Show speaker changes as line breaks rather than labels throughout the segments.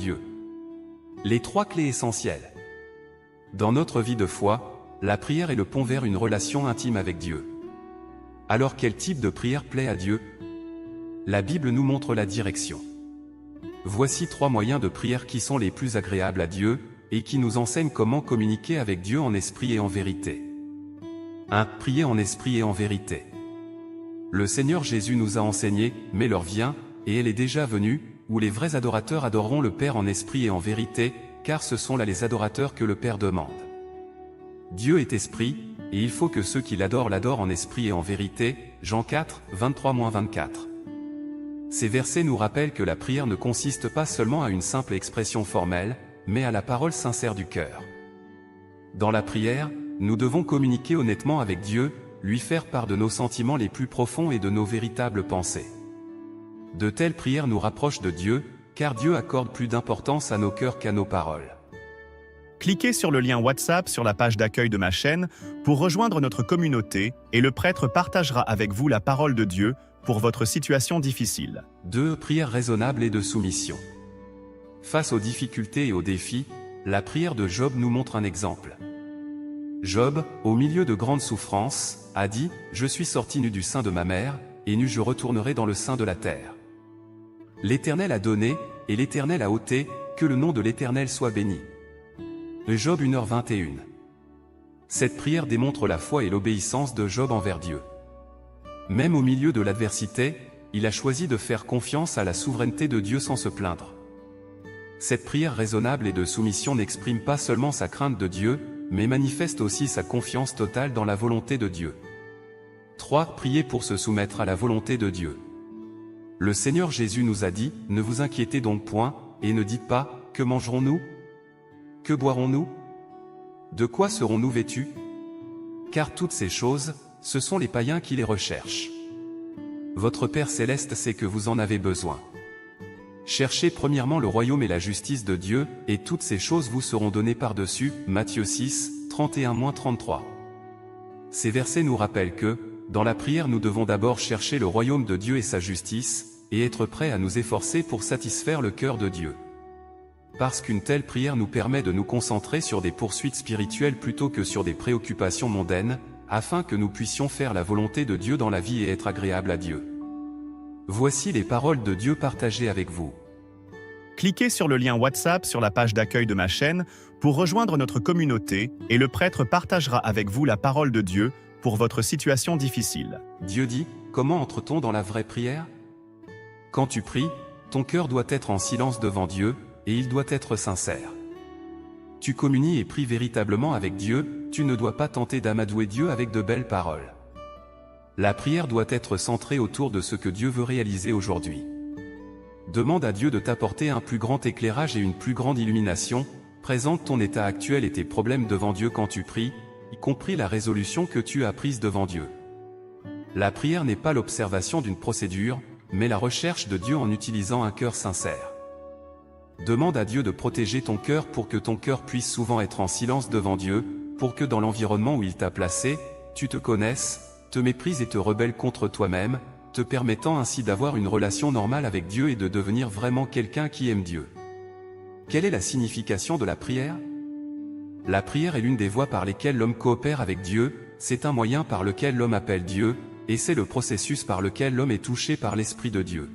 Dieu. Les 3 clés essentielles. Dans notre vie de foi, la prière est le pont vers une relation intime avec Dieu. Alors quel type de prière plaît à Dieu? La Bible nous montre la direction. Voici 3 moyens de prière qui sont les plus agréables à Dieu, et qui nous enseignent comment communiquer avec Dieu en esprit et en vérité. 1. Prier en esprit et en vérité. Le Seigneur Jésus nous a enseigné, mais l'heure vient, et elle est déjà venue, où les vrais adorateurs adoreront le Père en esprit et en vérité, car ce sont là les adorateurs que le Père demande. Dieu est esprit, et il faut que ceux qui l'adorent l'adorent en esprit et en vérité. Jean 4, 23-24. Ces versets nous rappellent que la prière ne consiste pas seulement à une simple expression formelle, mais à la parole sincère du cœur. Dans la prière, nous devons communiquer honnêtement avec Dieu, lui faire part de nos sentiments les plus profonds et de nos véritables pensées. De telles prières nous rapprochent de Dieu, car Dieu accorde plus d'importance à nos cœurs qu'à nos paroles.
Cliquez sur le lien WhatsApp sur la page d'accueil de ma chaîne pour rejoindre notre communauté et le prêtre partagera avec vous la parole de Dieu pour votre situation difficile.
2. Prière raisonnable et de soumission. Face aux difficultés et aux défis, la prière de Job nous montre un exemple. Job, au milieu de grandes souffrances, a dit « Je suis sorti nu du sein de ma mère, et nu je retournerai dans le sein de la terre. L'Éternel a donné, et l'Éternel a ôté, que le nom de l'Éternel soit béni. » Job 1h21. Cette prière démontre la foi et l'obéissance de Job envers Dieu. Même au milieu de l'adversité, il a choisi de faire confiance à la souveraineté de Dieu sans se plaindre. Cette prière raisonnable et de soumission n'exprime pas seulement sa crainte de Dieu, mais manifeste aussi sa confiance totale dans la volonté de Dieu. 3. Prier pour se soumettre à la volonté de Dieu. Le Seigneur Jésus nous a dit, « Ne vous inquiétez donc point, et ne dites pas, que mangerons-nous? Que boirons-nous? De quoi serons-nous vêtus? Car toutes ces choses, ce sont les païens qui les recherchent. Votre Père Céleste sait que vous en avez besoin. Cherchez premièrement le royaume et la justice de Dieu, et toutes ces choses vous seront données par-dessus. » Matthieu 6, 31-33. Ces versets nous rappellent que, dans la prière nous devons d'abord chercher le royaume de Dieu et sa justice, et être prêts à nous efforcer pour satisfaire le cœur de Dieu. Parce qu'une telle prière nous permet de nous concentrer sur des poursuites spirituelles plutôt que sur des préoccupations mondaines, afin que nous puissions faire la volonté de Dieu dans la vie et être agréables à Dieu. Voici les paroles de Dieu partagées avec vous.
Cliquez sur le lien WhatsApp sur la page d'accueil de ma chaîne pour rejoindre notre communauté et le prêtre partagera avec vous la parole de Dieu pour votre situation difficile.
Dieu dit, comment entre-t-on dans la vraie prière? Quand tu pries, ton cœur doit être en silence devant Dieu, et il doit être sincère. Tu communies et pries véritablement avec Dieu, tu ne dois pas tenter d'amadouer Dieu avec de belles paroles. La prière doit être centrée autour de ce que Dieu veut réaliser aujourd'hui. Demande à Dieu de t'apporter un plus grand éclairage et une plus grande illumination, présente ton état actuel et tes problèmes devant Dieu quand tu pries, y compris la résolution que tu as prise devant Dieu. La prière n'est pas l'observation d'une procédure, mais la recherche de Dieu en utilisant un cœur sincère. Demande à Dieu de protéger ton cœur pour que ton cœur puisse souvent être en silence devant Dieu, pour que dans l'environnement où il t'a placé, tu te connaisses, te méprises et te rebelles contre toi-même, te permettant ainsi d'avoir une relation normale avec Dieu et de devenir vraiment quelqu'un qui aime Dieu. Quelle est la signification de la prière? La prière est l'une des voies par lesquelles l'homme coopère avec Dieu, c'est un moyen par lequel l'homme appelle Dieu, et c'est le processus par lequel l'homme est touché par l'Esprit de Dieu.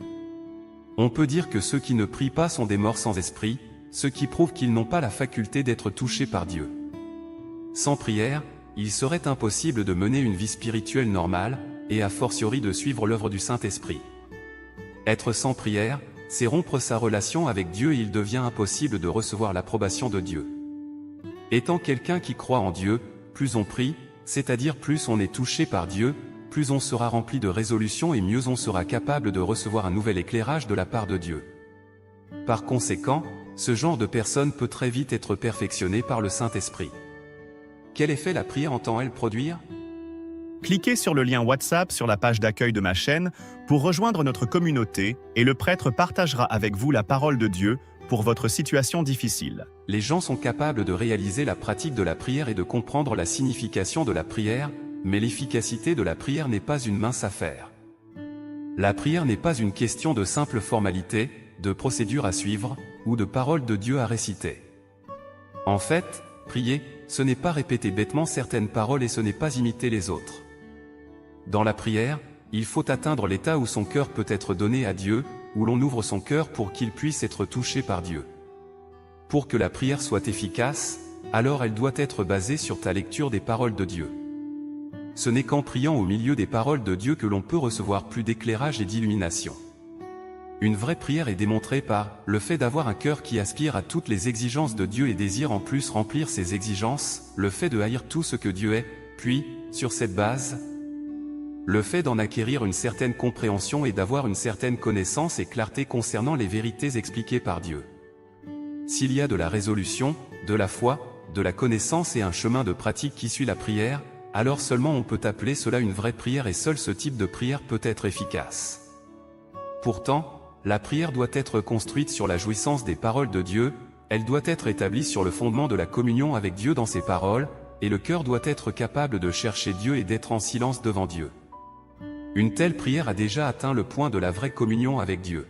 On peut dire que ceux qui ne prient pas sont des morts sans esprit, ce qui prouve qu'ils n'ont pas la faculté d'être touchés par Dieu. Sans prière, il serait impossible de mener une vie spirituelle normale, et a fortiori de suivre l'œuvre du Saint-Esprit. Être sans prière, c'est rompre sa relation avec Dieu et il devient impossible de recevoir l'approbation de Dieu. Étant quelqu'un qui croit en Dieu, plus on prie, c'est-à-dire plus on est touché par Dieu, plus on sera rempli de résolutions et mieux on sera capable de recevoir un nouvel éclairage de la part de Dieu. Par conséquent, ce genre de personne peut très vite être perfectionné par le Saint-Esprit. Quel effet la prière entend-elle produire?
Cliquez sur le lien WhatsApp sur la page d'accueil de ma chaîne pour rejoindre notre communauté et le prêtre partagera avec vous la parole de Dieu pour votre situation difficile.
Les gens sont capables de réaliser la pratique de la prière et de comprendre la signification de la prière, mais l'efficacité de la prière n'est pas une mince affaire. La prière n'est pas une question de simple formalité, de procédure à suivre, ou de paroles de Dieu à réciter. En fait, prier, ce n'est pas répéter bêtement certaines paroles et ce n'est pas imiter les autres. Dans la prière, il faut atteindre l'état où son cœur peut être donné à Dieu, où l'on ouvre son cœur pour qu'il puisse être touché par Dieu. Pour que la prière soit efficace, alors elle doit être basée sur ta lecture des paroles de Dieu. Ce n'est qu'en priant au milieu des paroles de Dieu que l'on peut recevoir plus d'éclairage et d'illumination. Une vraie prière est démontrée par le fait d'avoir un cœur qui aspire à toutes les exigences de Dieu et désire en plus remplir ces exigences, le fait de haïr tout ce que Dieu est, puis, sur cette base, le fait d'en acquérir une certaine compréhension et d'avoir une certaine connaissance et clarté concernant les vérités expliquées par Dieu. S'il y a de la résolution, de la foi, de la connaissance et un chemin de pratique qui suit la prière, alors seulement on peut appeler cela une vraie prière et seul ce type de prière peut être efficace. Pourtant, la prière doit être construite sur la jouissance des paroles de Dieu, elle doit être établie sur le fondement de la communion avec Dieu dans ses paroles, et le cœur doit être capable de chercher Dieu et d'être en silence devant Dieu. Une telle prière a déjà atteint le point de la vraie communion avec Dieu.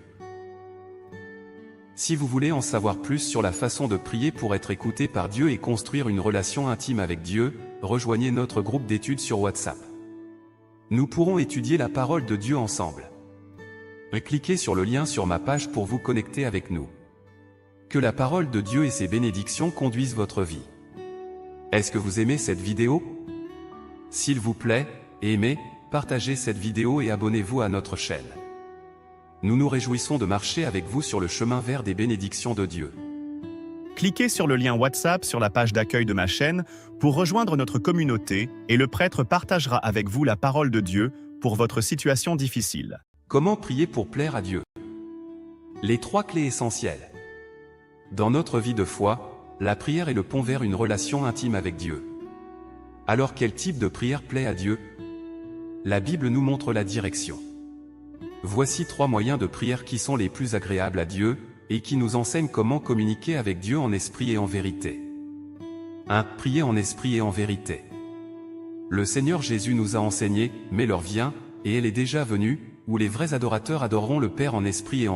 Si vous voulez en savoir plus sur la façon de prier pour être écouté par Dieu et construire une relation intime avec Dieu, rejoignez notre groupe d'études sur WhatsApp. Nous pourrons étudier la parole de Dieu ensemble. Cliquez sur le lien sur ma page pour vous connecter avec nous. Que la parole de Dieu et ses bénédictions conduisent votre vie. Est-ce que vous aimez cette vidéo? S'il vous plaît, aimez, partagez cette vidéo et abonnez-vous à notre chaîne. Nous nous réjouissons de marcher avec vous sur le chemin vers des bénédictions de Dieu.
Cliquez sur le lien WhatsApp sur la page d'accueil de ma chaîne pour rejoindre notre communauté et le prêtre partagera avec vous la parole de Dieu pour votre situation difficile.
Comment prier pour plaire à Dieu? Les 3 clés essentielles. Dans notre vie de foi, la prière est le pont vers une relation intime avec Dieu. Alors quel type de prière plaît à Dieu? La Bible nous montre la direction. Voici 3 moyens de prière qui sont les plus agréables à Dieu, et qui nous enseignent comment communiquer avec Dieu en esprit et en vérité. 1. Prier en esprit et en vérité. Le Seigneur Jésus nous a enseigné, mais l'heure vient, et elle est déjà venue, où les vrais adorateurs adoreront le Père en esprit et en vérité.